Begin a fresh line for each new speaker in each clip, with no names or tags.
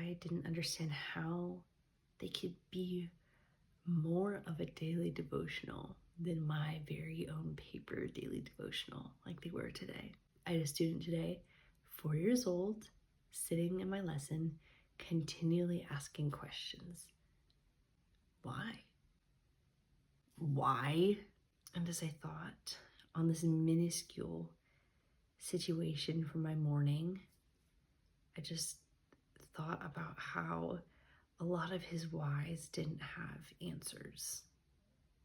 I didn't understand how they could be more of a daily devotional than my very own paper daily devotional like they were today. I had a student today, 4 years old, sitting in my lesson, continually asking questions. Why? Why? And as I thought on this minuscule situation from my morning, I just thought about how a lot of his whys didn't have answers,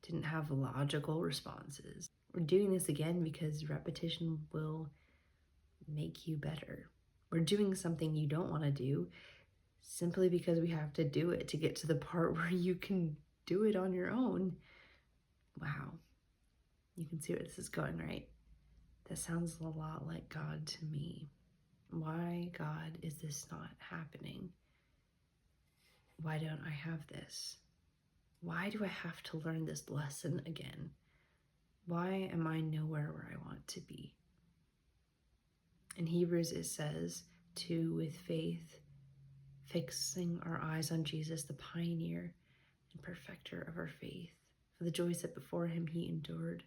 didn't have logical responses. We're doing this again because repetition will make you better. We're doing something you don't want to do simply because we have to do it to get to the part where you can do it on your own. Wow. You can see where this is going, right? That sounds a lot like God to me. Why, God, is this not happening? Why don't I have this? Why do I have to learn this lesson again? Why am I nowhere where I want to be? In Hebrews, it says to, with faith, fixing our eyes on Jesus, the pioneer and perfecter of our faith. For the joy set before him, he endured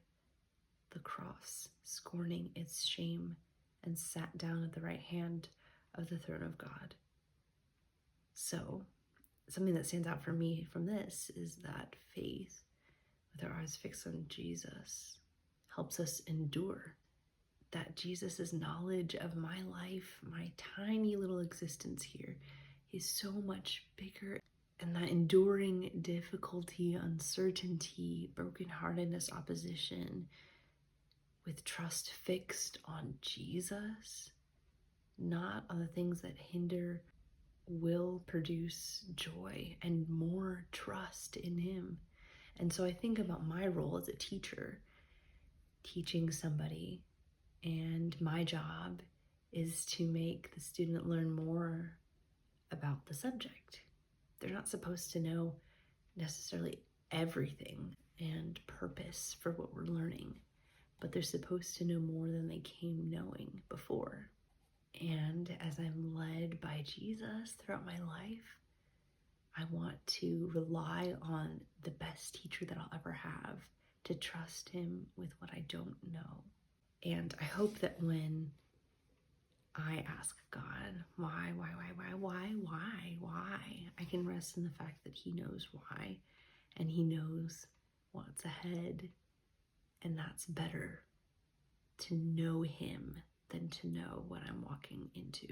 the cross, scorning its shame, and sat down at the right hand of the throne of God. So, something that stands out for me from this is that faith, with our eyes fixed on Jesus, helps us endure. That Jesus' knowledge of my life, my tiny little existence here, is so much bigger. And that enduring difficulty, uncertainty, brokenheartedness, opposition, with trust fixed on Jesus, not on the things that hinder, will produce joy and more trust in him. And so I think about my role as a teacher, teaching somebody, and my job is to make the student learn more about the subject. They're not supposed to know necessarily everything and purpose for what we're learning, but they're supposed to know more than they came knowing before. And as I'm led by Jesus throughout my life, I want to rely on the best teacher that I'll ever have, to trust him with what I don't know. And I hope that when I ask God, why, I can rest in the fact that he knows why, and he knows what's ahead. And that's better, to know him than to know what I'm walking into.